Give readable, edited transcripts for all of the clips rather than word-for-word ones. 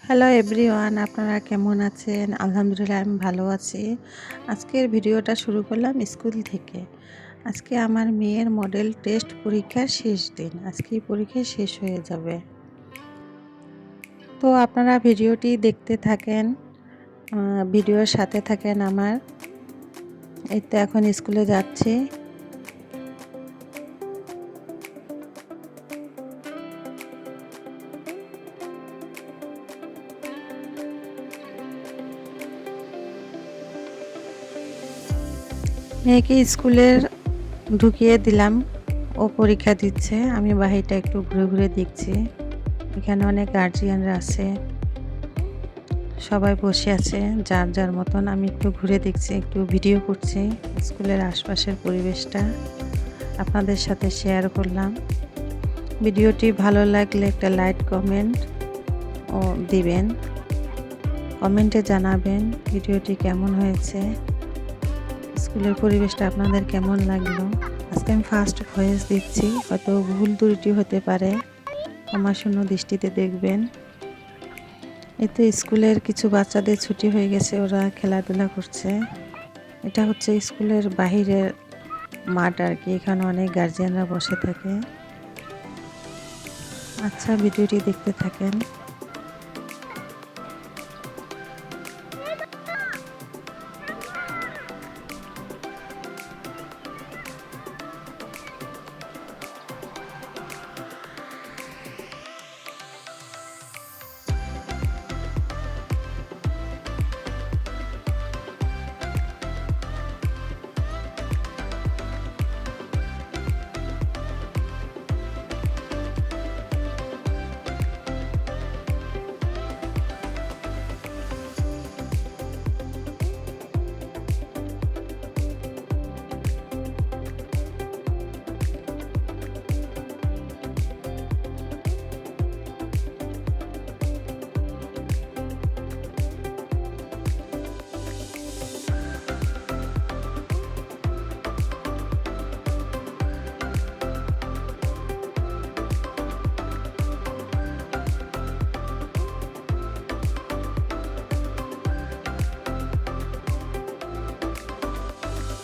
Hello everyone, আপনারা কেমন আছেন? আলহামদুলিল্লাহ আমি ভালো আছি। আজকের ভিডিওটা শুরু করলাম স্কুল থেকে। আজকে আমার মেয়ের মডেল টেস্ট পরীক্ষার শেষ দিন। আজকেই পরীক্ষা শেষ হয়ে যাবে। তো আপনারা ভিডিওটি দেখতে থাকেন, ভিডিওর সাথে থাকেন আমার। এই তো এখন স্কুলে যাচ্ছি। মেয়েকে স্কুলের ঢুকিয়ে দিলাম, ও পরীক্ষা দিচ্ছে। আমি বাহিরটা একটু ঘুরে ঘুরে দেখছি। এখানে অনেক গার্জিয়ানরা আছে, সবাই বসে আছে যার যার মতন। আমি একটু ঘুরে দেখছি, একটু ভিডিও করছি। স্কুলের আশপাশের পরিবেশটা আপনাদের সাথে শেয়ার করলাম। ভিডিওটি ভালো লাগলে একটা লাইক কমেন্ট ও দিবেন, কমেন্টে জানাবেন ভিডিওটি কেমন হয়েছে, স্কুলের পরিবেশটা আপনাদের কেমন লাগলো। আজকে আমি ফার্স্ট ভয়েস দিচ্ছি, হয়তো ভুল ত্রুটি হতে পারে, ক্ষমাশূন্য দৃষ্টিতে দেখবেন। এই তো স্কুলের কিছু বাচ্চাদের ছুটি হয়ে গেছে, ওরা খেলাধুলা করছে। এটা হচ্ছে স্কুলের বাহিরের মাঠ আর কি, এখানে অনেক গার্জিয়ানরা বসে থাকে। আচ্ছা, ভিডিওটি দেখতে থাকেন।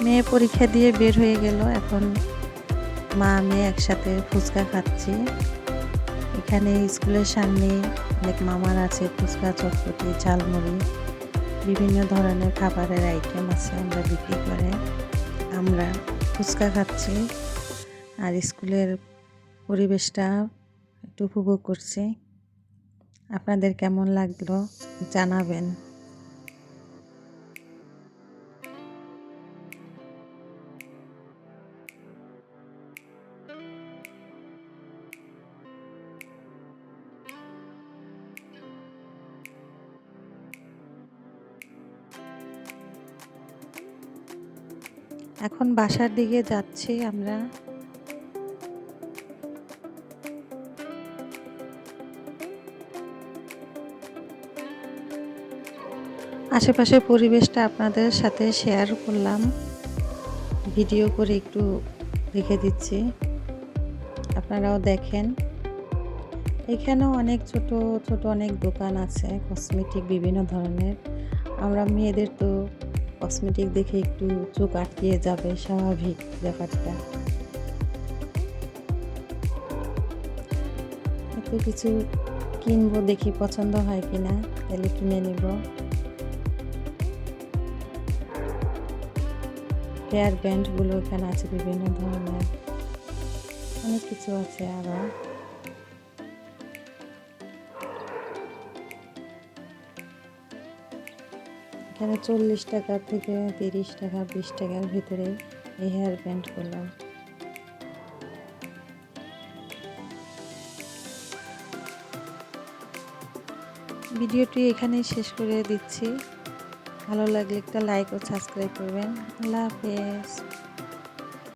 মেয়ে পরীক্ষা দিয়ে বের হয়ে গেল, এখন মা মেয়ে একসাথে ফুচকা খাচ্ছি। এখানে স্কুলের সামনে অনেক মামার আছে, ফুচকা, চটপটি, ঝালমুড়ি, বিভিন্ন ধরনের খাবারের আইটেম আছে, আমরা বিক্রি করে। আমরা ফুচকা খাচ্ছি আর স্কুলের পরিবেশটা একটু উপভোগ করছি। আপনাদের কেমন লাগলো জানাবেন। এখন বাসার দিকে যাচ্ছি আমরা। আশেপাশের পরিবেশটা আপনাদের সাথে শেয়ার করলাম, ভিডিও করে একটু রেখে দিচ্ছি, আপনারাও দেখেন। এখানেও অনেক ছোট ছোট অনেক দোকান আছে, কসমেটিক বিভিন্ন ধরনের। আমরা মেয়েদের তো কসমেটিক দেখে একটু চোখ আটকিয়ে যাবে, স্বাভাবিক ব্যাপারটা। একটু কিছু কিনবো, দেখি পছন্দ হয় কিনা, তাহলে কিনে নেব। হেয়ার ব্যান্ডগুলো এখানে আছে বিভিন্ন ধরনের, অনেক কিছু আছে আরও। এখানে 40 টাকা থেকে 30 টাকা 20 টাকার ভিতরে এই হেয়ার ব্যান্ডগুলো। ভিডিওটি এখানেই শেষ করে দিচ্ছি। ভালো লাগলে একটা লাইক ও সাবস্ক্রাইব করবেন। আল্লাহ হাফেজ।